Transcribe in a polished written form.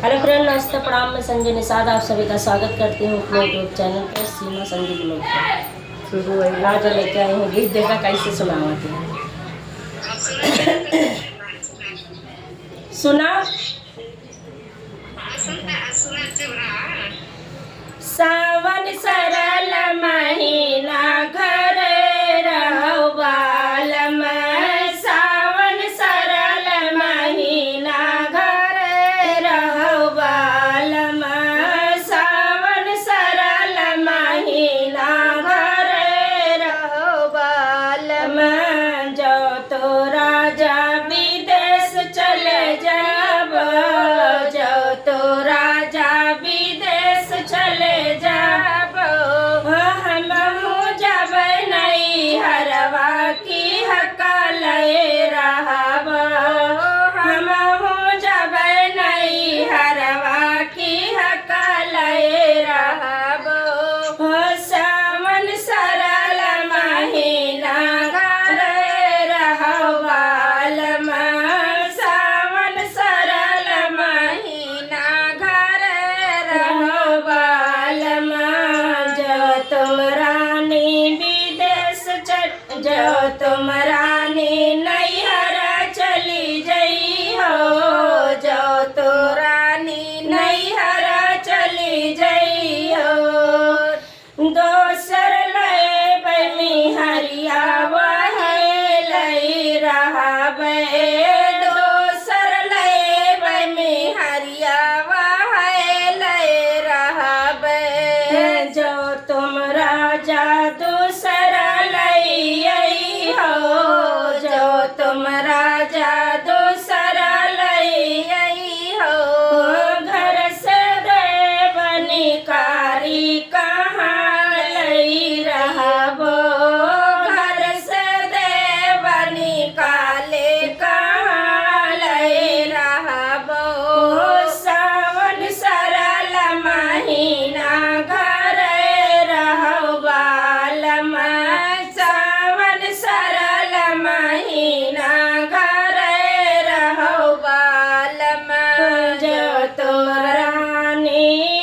Hello friend, नमस्ते, प्रणाम। मैं संजय निषाद आप सभी का स्वागत करती हूँ अपने यूट्यूब चैनल पर सीमा संजय ब्लॉग पर। शुरू हुई आज लेके आए हैं गीत, देखा कैसे सुनावत है। सुना सावन सरल महीना घर रहवाल में, सावन सरल महीना घर रहवाल में, सावन सरल महीना घर रहवाल में। जो तो राजा विदेश चले जब, जो तो राजा विदेश चले जब, हमहू जब नहीं हरवा की हकल रहब, हमहू जब नहीं हरवा की हकल रहब। सावन सरल महीना घर रहवाल में, सावन सरल महीना घर रहवाल में। जो तुम रानी विदेश जो तुम रानी नैहर चली जई हो, जो तो रानी नैहर चली जई हो। दोसर लय बैमी हरिया वह लई रहबे, दोसर लय बैमी हरिया वह लई रहबे। जो तुम राजा दूसरा लई हो, जो तुम राजा दूसरा लई हो। घर से देवनी कारी कहाँ लई रहबो, घर से देवनी काले कहाँ लई रहबो। सावन सरल महीना घर रहवाल में, सावन सरल महीना घर रहवाल में। जो तो रानी